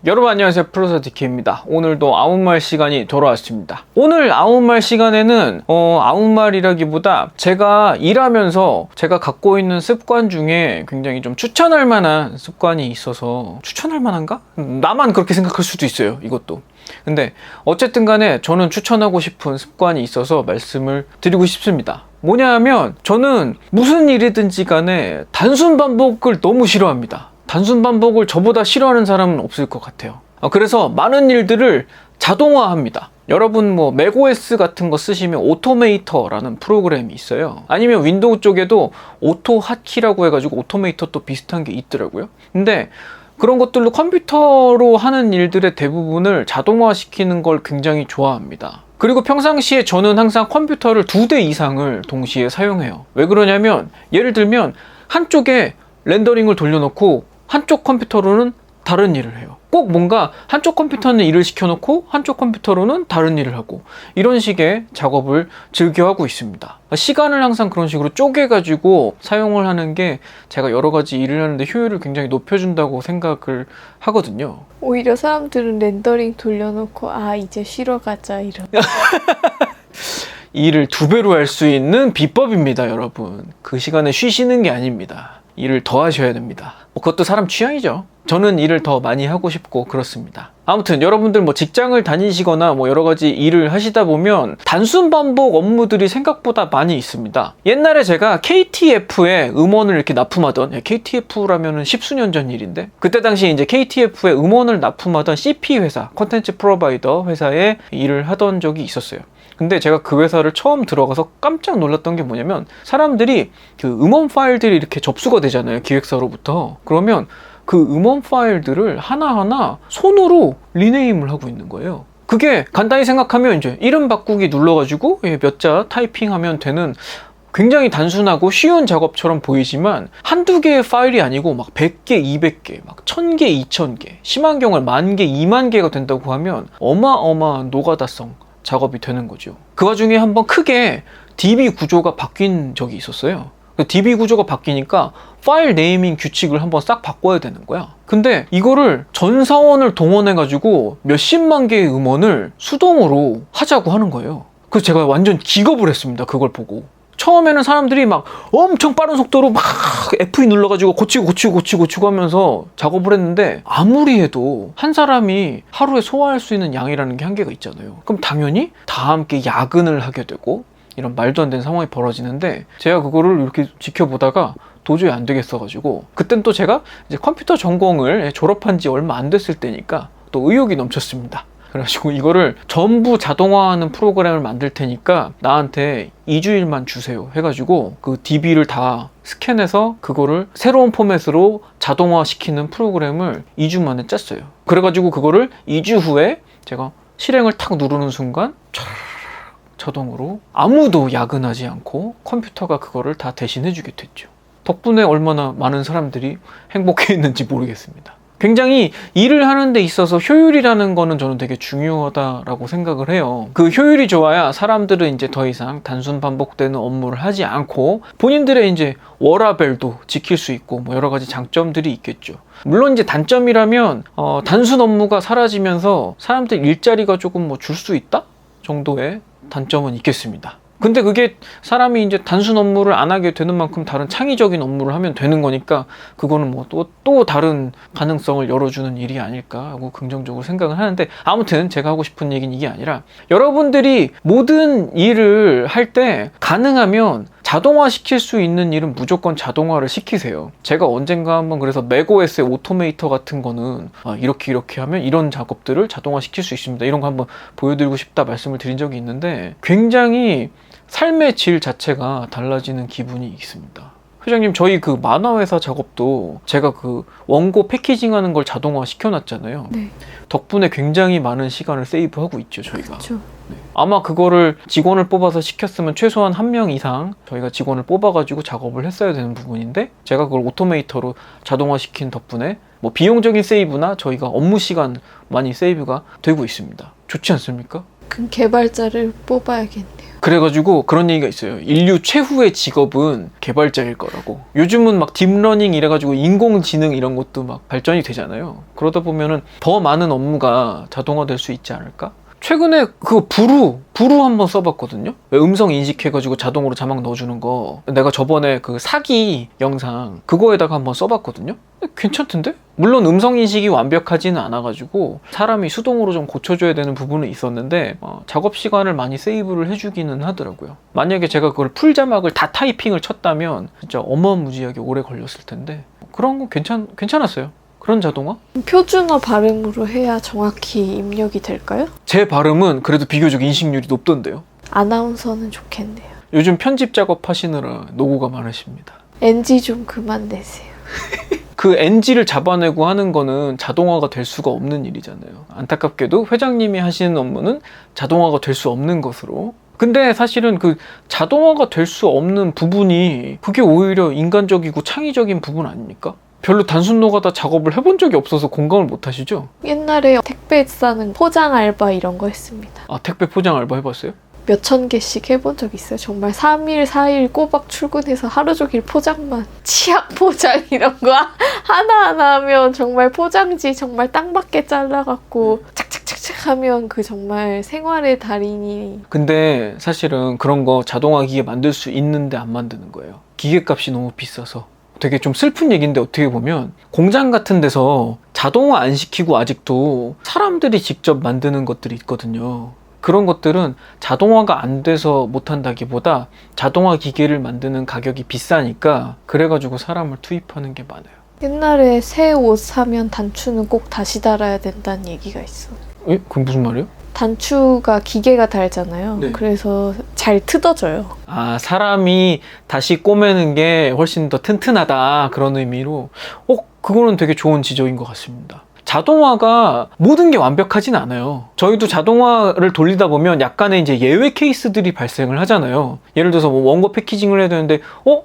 여러분 안녕하세요, 프로서 DK입니다. 오늘도 아웃말 시간이 돌아왔습니다. 오늘 아웃말 시간에는 아웃말이라기보다 제가 일하면서 제가 갖고 있는 습관 중에 굉장히 좀 추천할 만한 습관이 있어서, 추천할 만한가? 나만 그렇게 생각할 수도 있어요, 이것도. 근데 어쨌든 간에 저는 추천하고 싶은 습관이 있어서 말씀을 드리고 싶습니다. 뭐냐 하면, 저는 무슨 일이든지 간에 단순 반복을 너무 싫어합니다. 단순 반복을 저보다 싫어하는 사람은 없을 것 같아요. 그래서 많은 일들을 자동화합니다. 여러분 맥OS 같은 거 쓰시면 오토메이터라는 프로그램이 있어요. 아니면 윈도우 쪽에도 오토 핫키라고 해가지고 오토메이터 또 비슷한 게 있더라고요. 근데 그런 것들로 컴퓨터로 하는 일들의 대부분을 자동화시키는 걸 굉장히 좋아합니다. 그리고 평상시에 저는 항상 컴퓨터를 2대 이상을 동시에 사용해요. 왜 그러냐면, 예를 들면 한쪽에 렌더링을 돌려놓고 한쪽 컴퓨터로는 다른 일을 해요. 꼭 뭔가 한쪽 컴퓨터는 일을 시켜놓고 한쪽 컴퓨터로는 다른 일을 하고, 이런 식의 작업을 즐겨하고 있습니다. 시간을 항상 그런 식으로 쪼개가지고 사용을 하는 게 제가 여러 가지 일을 하는데 효율을 굉장히 높여준다고 생각을 하거든요. 오히려 사람들은 렌더링 돌려놓고 이제 쉬러 가자 이런. 일을 2배로 할 수 있는 비법입니다, 여러분. 그 시간에 쉬시는 게 아닙니다. 일을 더 하셔야 됩니다. 그것도 사람 취향이죠. 저는 일을 더 많이 하고 싶고 그렇습니다. 아무튼 여러분들 직장을 다니시거나 여러 가지 일을 하시다 보면 단순 반복 업무들이 생각보다 많이 있습니다. 옛날에 제가 KTF에 음원을 이렇게 납품하던, KTF라면은 10수년 전 일인데, 그때 당시 이제 KTF에 음원을 납품하던 CP 회사, 컨텐츠 프로바이더 회사에 일을 하던 적이 있었어요. 근데 제가 그 회사를 처음 들어가서 깜짝 놀랐던 게 뭐냐면, 사람들이 그 음원 파일들이 이렇게 접수가 되잖아요, 기획사로부터. 그러면 그 음원 파일들을 하나하나 손으로 리네임을 하고 있는 거예요. 그게 간단히 생각하면 이제 이름 바꾸기 눌러가지고 몇 자 타이핑하면 되는 굉장히 단순하고 쉬운 작업처럼 보이지만, 한두 개의 파일이 아니고 100개, 200개, 1000개, 2000개, 심한 경우는 10,000개, 20,000개가 된다고 하면 어마어마한 노가다성 작업이 되는 거죠. 그 와중에 한번 크게 DB 구조가 바뀐 적이 있었어요. DB 구조가 바뀌니까 파일 네이밍 규칙을 한번 싹 바꿔야 되는 거야. 근데 이거를 전 사원을 동원해가지고 몇십만 개의 음원을 수동으로 하자고 하는 거예요. 그래서 제가 완전 기겁을 했습니다, 그걸 보고. 처음에는 사람들이 엄청 빠른 속도로 F2 눌러가지고 고치고 하면서 작업을 했는데, 아무리 해도 한 사람이 하루에 소화할 수 있는 양이라는 게 한계가 있잖아요. 그럼 당연히 다 함께 야근을 하게 되고 이런 말도 안 되는 상황이 벌어지는데, 제가 그거를 이렇게 지켜보다가 도저히 안 되겠어가지고, 그땐 또 제가 이제 컴퓨터 전공을 졸업한 지 얼마 안 됐을 때니까 또 의욕이 넘쳤습니다. 그래가지고 이거를 전부 자동화하는 프로그램을 만들 테니까 나한테 2주일만 주세요 해가지고 그 DB를 다 스캔해서 그거를 새로운 포맷으로 자동화시키는 프로그램을 2주 만에 짰어요. 그래가지고 그거를 2주 후에 제가 실행을 탁 누르는 순간 자동으로 아무도 야근하지 않고 컴퓨터가 그거를 다 대신해주게 됐죠. 덕분에 얼마나 많은 사람들이 행복해했는지 모르겠습니다. 굉장히 일을 하는 데 있어서 효율이라는 거는 저는 되게 중요하다라고 생각을 해요. 그 효율이 좋아야 사람들은 이제 더 이상 단순 반복되는 업무를 하지 않고 본인들의 이제 워라밸도 지킬 수 있고 여러 가지 장점들이 있겠죠. 물론 이제 단점이라면 단순 업무가 사라지면서 사람들 일자리가 조금 줄 수 있다 정도의 단점은 있겠습니다. 근데 그게 사람이 이제 단순 업무를 안 하게 되는 만큼 다른 창의적인 업무를 하면 되는 거니까, 그거는 또 다른 가능성을 열어주는 일이 아닐까 하고 긍정적으로 생각을 하는데, 아무튼 제가 하고 싶은 얘기는 이게 아니라, 여러분들이 모든 일을 할 때 가능하면 자동화 시킬 수 있는 일은 무조건 자동화를 시키세요. 제가 언젠가 한번 그래서 맥OS의 오토메이터 같은 거는 이렇게 하면 이런 작업들을 자동화 시킬 수 있습니다, 이런 거 한번 보여드리고 싶다 말씀을 드린 적이 있는데, 굉장히 삶의 질 자체가 달라지는 기분이 있습니다. 회장님, 저희 그 만화회사 작업도 제가 그 원고 패키징 하는 걸 자동화 시켜놨잖아요. 네. 덕분에 굉장히 많은 시간을 세이브하고 있죠, 저희가. 그렇죠. 네. 아마 그거를 직원을 뽑아서 시켰으면 최소한 1명 이상 저희가 직원을 뽑아가지고 작업을 했어야 되는 부분인데, 제가 그걸 오토메이터로 자동화시킨 덕분에 비용적인 세이브나 저희가 업무 시간 많이 세이브가 되고 있습니다. 좋지 않습니까? 그 개발자를 뽑아야겠네요. 그래가지고 그런 얘기가 있어요. 인류 최후의 직업은 개발자일 거라고. 요즘은 막 딥러닝 이래가지고 인공지능 이런 것도 막 발전이 되잖아요. 그러다 보면은 더 많은 업무가 자동화될 수 있지 않을까? 최근에 그 부루 한번 써봤거든요. 음성 인식해가지고 자동으로 자막 넣어주는 거. 내가 저번에 그 사기 영상 그거에다가 한번 써봤거든요. 괜찮던데? 물론 음성 인식이 완벽하지는 않아가지고 사람이 수동으로 좀 고쳐줘야 되는 부분은 있었는데 작업 시간을 많이 세이브를 해주기는 하더라고요. 만약에 제가 그걸 풀 자막을 다 타이핑을 쳤다면 진짜 어마무지하게 오래 걸렸을 텐데 그런 건 괜찮았어요. 그런 자동화? 표준어 발음으로 해야 정확히 입력이 될까요? 제 발음은 그래도 비교적 인식률이 높던데요. 아나운서는 좋겠네요. 요즘 편집 작업 하시느라 노고가 많으십니다. NG 좀 그만 내세요. 그 NG를 잡아내고 하는 거는 자동화가 될 수가 없는 일이잖아요. 안타깝게도 회장님이 하시는 업무는 자동화가 될 수 없는 것으로. 근데 사실은 그 자동화가 될 수 없는 부분이 그게 오히려 인간적이고 창의적인 부분 아닙니까? 별로 단순 노가다 작업을 해본 적이 없어서 공감을 못 하시죠? 옛날에 택배 싸는 포장 알바 이런 거 했습니다. 아, 택배 포장 알바 해봤어요? 몇천 개씩 해본 적 있어요. 정말 3일, 4일 꼬박 출근해서 하루 종일 포장만. 치약 포장 이런 거 하나하나 하면 정말 포장지 정말 딱 맞게 잘라갖고 착착착착 하면 그 정말 생활의 달인이. 근데 사실은 그런 거 자동화 기계 만들 수 있는데 안 만드는 거예요. 기계값이 너무 비싸서. 되게 좀 슬픈 얘기인데 어떻게 보면 공장 같은 데서 자동화 안 시키고 아직도 사람들이 직접 만드는 것들이 있거든요. 그런 것들은 자동화가 안 돼서 못한다기보다 자동화 기계를 만드는 가격이 비싸니까 그래가지고 사람을 투입하는 게 많아요. 옛날에 새 옷 사면 단추는 꼭 다시 달아야 된다는 얘기가 있어. 에? 그건 무슨 말이에요? 단추가 기계가 달잖아요. 네. 그래서 잘 뜯어져요. 아, 사람이 다시 꼬매는 게 훨씬 더 튼튼하다 그런 의미로 그거는 되게 좋은 지적인 것 같습니다. 자동화가 모든 게 완벽하진 않아요. 저희도 자동화를 돌리다 보면 약간의 이제 예외 케이스들이 발생을 하잖아요. 예를 들어서 뭐 원고 패키징을 해야 되는데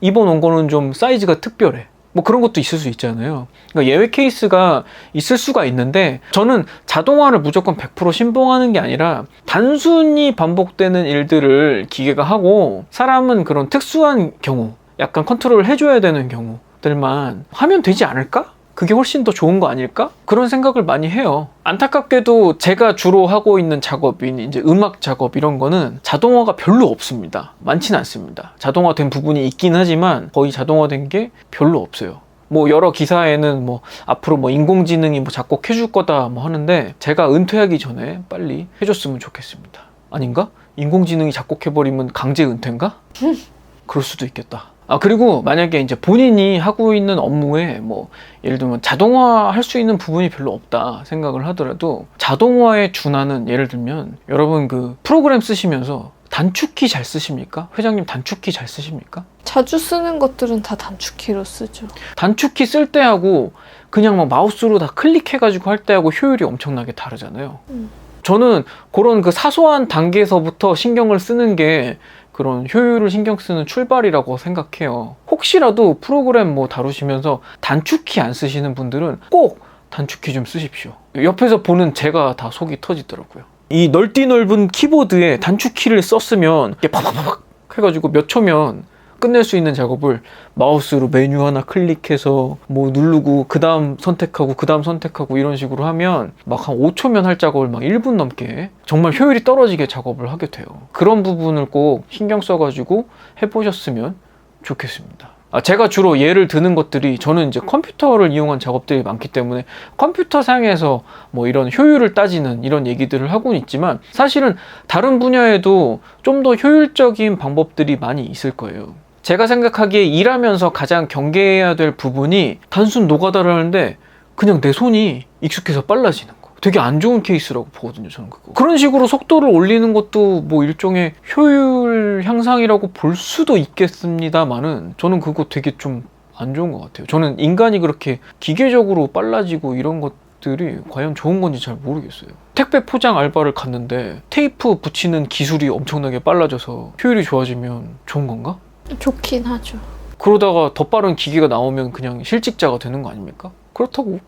이번 원고는 좀 사이즈가 특별해. 뭐 그런 것도 있을 수 있잖아요. 그러니까 예외 케이스가 있을 수가 있는데 저는 자동화를 무조건 100% 신봉하는 게 아니라 단순히 반복되는 일들을 기계가 하고 사람은 그런 특수한 경우, 약간 컨트롤을 해줘야 되는 경우들만 하면 되지 않을까? 그게 훨씬 더 좋은 거 아닐까? 그런 생각을 많이 해요. 안타깝게도 제가 주로 하고 있는 작업인 이제 음악 작업 이런 거는 자동화가 별로 없습니다. 많지는 않습니다. 자동화된 부분이 있긴 하지만 거의 자동화된 게 별로 없어요. 뭐 여러 기사에는 뭐 앞으로 뭐 인공지능이 뭐 작곡해 줄 거다 뭐 하는데 제가 은퇴하기 전에 빨리 해줬으면 좋겠습니다. 아닌가? 인공지능이 작곡해버리면 강제 은퇴인가? 그럴 수도 있겠다. 그리고 만약에 이제 본인이 하고 있는 업무에 뭐 예를 들면 자동화 할 수 있는 부분이 별로 없다 생각을 하더라도 자동화에 준하는, 예를 들면 여러분 그 프로그램 쓰시면서 단축키 잘 쓰십니까? 회장님 단축키 잘 쓰십니까? 자주 쓰는 것들은 다 단축키로 쓰죠. 단축키 쓸 때하고 그냥 막 마우스로 다 클릭해가지고 할 때하고 효율이 엄청나게 다르잖아요. 저는 그런 그 사소한 단계에서부터 신경을 쓰는 게 그런 효율을 신경 쓰는 출발이라고 생각해요. 혹시라도 프로그램 뭐 다루시면서 단축키 안 쓰시는 분들은 꼭 단축키 좀 쓰십시오. 옆에서 보는 제가 다 속이 터지더라고요. 이 넓디 넓은 키보드에 단축키를 썼으면 이게 팍팍팍 해가지고 몇 초면 끝낼 수 있는 작업을 마우스로 메뉴 하나 클릭해서 뭐 누르고 그 다음 선택하고 이런 식으로 하면 막 한 5초면 할 작업을 막 1분 넘게 정말 효율이 떨어지게 작업을 하게 돼요. 그런 부분을 꼭 신경 써가지고 해보셨으면 좋겠습니다. 제가 주로 예를 드는 것들이 저는 이제 컴퓨터를 이용한 작업들이 많기 때문에 컴퓨터 상에서 뭐 이런 효율을 따지는 이런 얘기들을 하고는 있지만 사실은 다른 분야에도 좀 더 효율적인 방법들이 많이 있을 거예요. 제가 생각하기에 일하면서 가장 경계해야 될 부분이 단순 노가다를 하는데 그냥 내 손이 익숙해서 빨라지는 거. 되게 안 좋은 케이스라고 보거든요, 저는 그거. 그런 식으로 속도를 올리는 것도 뭐 일종의 효율 향상이라고 볼 수도 있겠습니다만은 저는 그거 되게 좀 안 좋은 것 같아요. 저는 인간이 그렇게 기계적으로 빨라지고 이런 것들이 과연 좋은 건지 잘 모르겠어요. 택배 포장 알바를 갔는데 테이프 붙이는 기술이 엄청나게 빨라져서 효율이 좋아지면 좋은 건가? 좋긴 하죠. 그러다가 더 빠른 기계가 나오면 그냥 실직자가 되는 거 아닙니까? 그렇다고.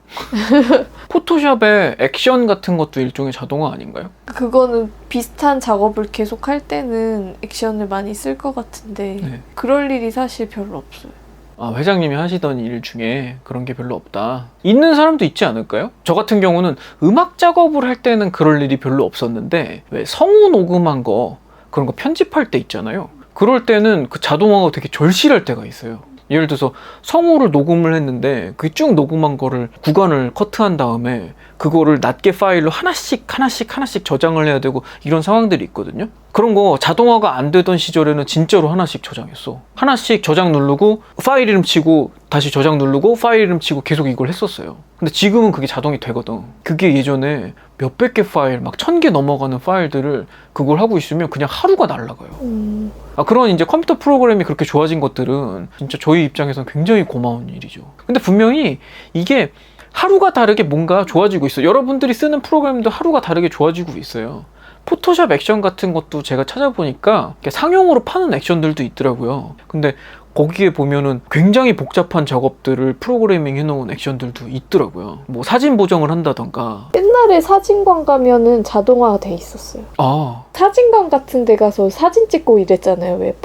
포토샵의 액션 같은 것도 일종의 자동화 아닌가요? 그거는 비슷한 작업을 계속 할 때는 액션을 많이 쓸 것 같은데 네. 그럴 일이 사실 별로 없어요. 아, 회장님이 하시던 일 중에 그런 게 별로 없다. 있는 사람도 있지 않을까요? 저 같은 경우는 음악 작업을 할 때는 그럴 일이 별로 없었는데 왜 성우 녹음한 거 그런 거 편집할 때 있잖아요. 그럴 때는 그 자동화가 되게 절실할 때가 있어요. 예를 들어서 성우를 녹음을 했는데 그 쭉 녹음한 거를 구간을 커트한 다음에 그거를 낱개 파일로 하나씩 저장을 해야 되고 이런 상황들이 있거든요. 그런 거 자동화가 안 되던 시절에는 진짜로 하나씩 저장했어. 하나씩 저장 누르고 파일 이름 치고 다시 저장 누르고 파일 이름 치고 계속 이걸 했었어요. 근데 지금은 그게 자동이 되거든. 그게 예전에 몇백 개 파일, 막 1000개 넘어가는 파일들을 그걸 하고 있으면 그냥 하루가 날아가요. 그런 이제 컴퓨터 프로그램이 그렇게 좋아진 것들은 진짜 저희 입장에서는 굉장히 고마운 일이죠. 근데 분명히 이게 하루가 다르게 뭔가 좋아지고 있어요. 여러분들이 쓰는 프로그램도 하루가 다르게 좋아지고 있어요. 포토샵 액션 같은 것도 제가 찾아보니까 상용으로 파는 액션들도 있더라고요. 근데 거기에 보면은 굉장히 복잡한 작업들을 프로그래밍 해놓은 액션들도 있더라고요. 뭐 사진 보정을 한다던가. 옛날에 사진관 가면은 자동화가 돼 있었어요. 아, 사진관 같은 데 가서 사진 찍고 이랬잖아요. 왜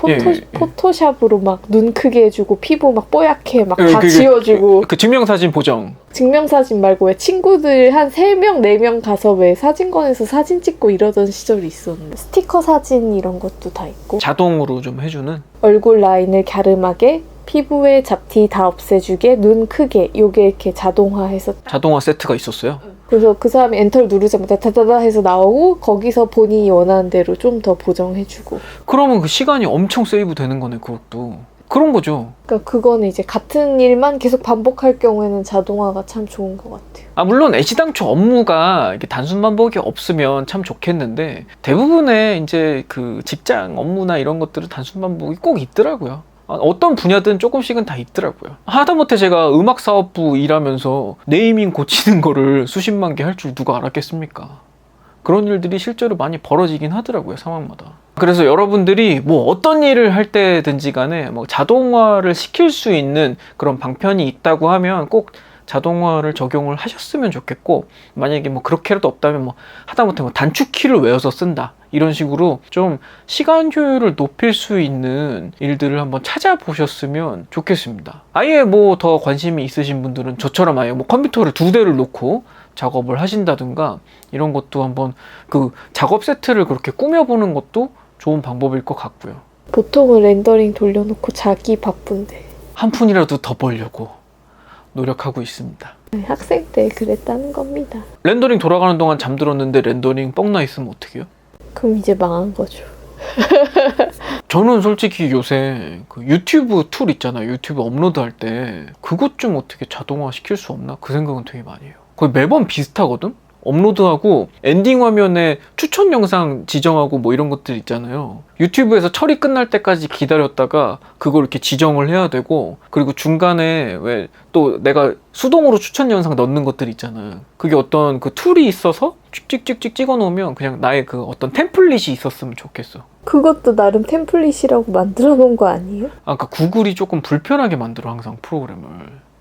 포토샵으로 막 눈 크게 해주고 피부 막 뽀얗게 막 다 지워주고. 그 증명사진 보정. 증명사진 말고 왜 친구들 한 3명, 4명 가서 왜 사진관에서 사진 찍고 이러던 시절이 있었는데 스티커 사진 이런 것도 다 있고 자동으로 좀 해주는. 얼굴 라인을 갸름하게 피부에 잡티 다 없애주게 눈 크게 요게 이렇게 자동화해서 자동화 세트가 있었어요. 그래서 그 사람이 엔터를 누르자마자 다다다 해서 나오고 거기서 본인이 원하는 대로 좀 더 보정해주고. 그러면 그 시간이 엄청 세이브 되는 거네. 그것도 그런 거죠. 그러니까 그거는 이제 같은 일만 계속 반복할 경우에는 자동화가 참 좋은 것 같아요. 물론 애시당초 업무가 이렇게 단순 반복이 없으면 참 좋겠는데 대부분의 이제 그 직장 업무나 이런 것들은 단순 반복이 꼭 있더라고요. 어떤 분야든 조금씩은 다 있더라고요. 하다못해 제가 음악 사업부 일하면서 네이밍 고치는 거를 수십만 개 할 줄 누가 알았겠습니까? 그런 일들이 실제로 많이 벌어지긴 하더라고요, 상황마다. 그래서 여러분들이 뭐 어떤 일을 할 때든지 간에 뭐 자동화를 시킬 수 있는 그런 방편이 있다고 하면 꼭 자동화를 적용을 하셨으면 좋겠고, 만약에 뭐 그렇게라도 없다면 뭐 하다못해 뭐 단축키를 외워서 쓴다 이런 식으로 좀 시간 효율을 높일 수 있는 일들을 한번 찾아보셨으면 좋겠습니다. 아예 뭐 더 관심이 있으신 분들은 저처럼 아예 뭐 컴퓨터를 2대를 놓고 작업을 하신다든가 이런 것도 한번 그 작업 세트를 그렇게 꾸며보는 것도 좋은 방법일 것 같고요. 보통은 렌더링 돌려놓고 자기 바쁜데 한 푼이라도 더 벌려고 노력하고 있습니다. 학생 때 그랬다는 겁니다. 렌더링 돌아가는 동안 잠들었는데 렌더링 뻥나 있으면 어떡해요? 그럼 이제 망한 거죠. 저는 솔직히 요새 그 유튜브 툴 있잖아요. 유튜브 업로드 할 때 그것 좀 어떻게 자동화 시킬 수 없나? 그 생각은 되게 많이 해요. 거의 매번 비슷하거든? 업로드하고 엔딩 화면에 추천 영상 지정하고 뭐 이런 것들 있잖아요. 유튜브에서 처리 끝날 때까지 기다렸다가 그걸 이렇게 지정을 해야 되고, 그리고 중간에 왜 또 내가 수동으로 추천 영상 넣는 것들 있잖아요. 그게 어떤 그 툴이 있어서 찍찍찍찍 찍어 놓으면 그냥 나의 그 어떤 템플릿이 있었으면 좋겠어. 그것도 나름 템플릿이라고 만들어 놓은 거 아니에요? 그러니까 구글이 조금 불편하게 만들어 항상 프로그램을.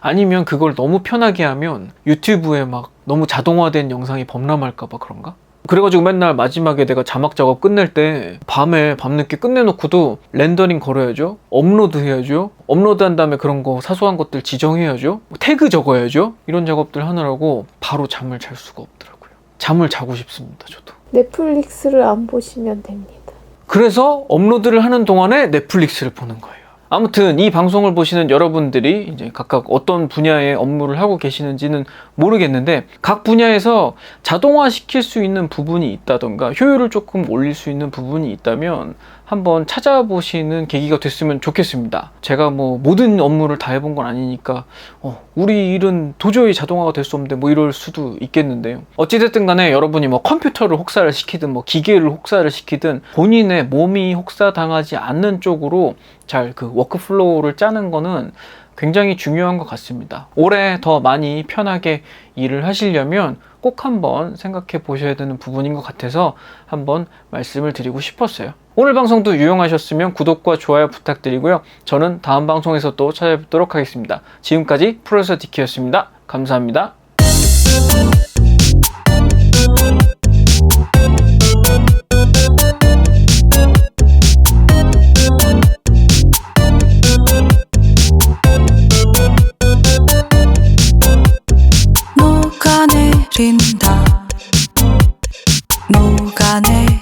아니면 그걸 너무 편하게 하면 유튜브에 막 너무 자동화된 영상이 범람할까봐 그런가? 그래가지고 맨날 마지막에 내가 자막 작업 끝낼 때 밤에 밤늦게 끝내놓고도 렌더링 걸어야죠, 업로드 해야죠, 업로드한 다음에 그런 거 사소한 것들 지정해야죠, 태그 적어야죠. 이런 작업들 하느라고 바로 잠을 잘 수가 없더라고요. 잠을 자고 싶습니다, 저도. 넷플릭스를 안 보시면 됩니다. 그래서 업로드를 하는 동안에 넷플릭스를 보는 거예요. 아무튼 이 방송을 보시는 여러분들이 이제 각각 어떤 분야의 업무를 하고 계시는지는 모르겠는데, 각 분야에서 자동화 시킬 수 있는 부분이 있다던가 효율을 조금 올릴 수 있는 부분이 있다면 한번 찾아보시는 계기가 됐으면 좋겠습니다. 제가 뭐 모든 업무를 다 해본 건 아니니까 우리 일은 도저히 자동화가 될 수 없는데 뭐 이럴 수도 있겠는데요. 어찌됐든 간에 여러분이 뭐 컴퓨터를 혹사를 시키든 뭐 기계를 혹사를 시키든 본인의 몸이 혹사당하지 않는 쪽으로 잘 그 워크플로우를 짜는 거는 굉장히 중요한 것 같습니다. 올해 더 많이 편하게 일을 하시려면 꼭 한번 생각해 보셔야 되는 부분인 것 같아서 한번 말씀을 드리고 싶었어요. 오늘 방송도 유용하셨으면 구독과 좋아요 부탁드리고요. 저는 다음 방송에서 또 찾아뵙도록 하겠습니다. 지금까지 프로듀서 디키였습니다. 감사합니다. 녹아내린다 녹아내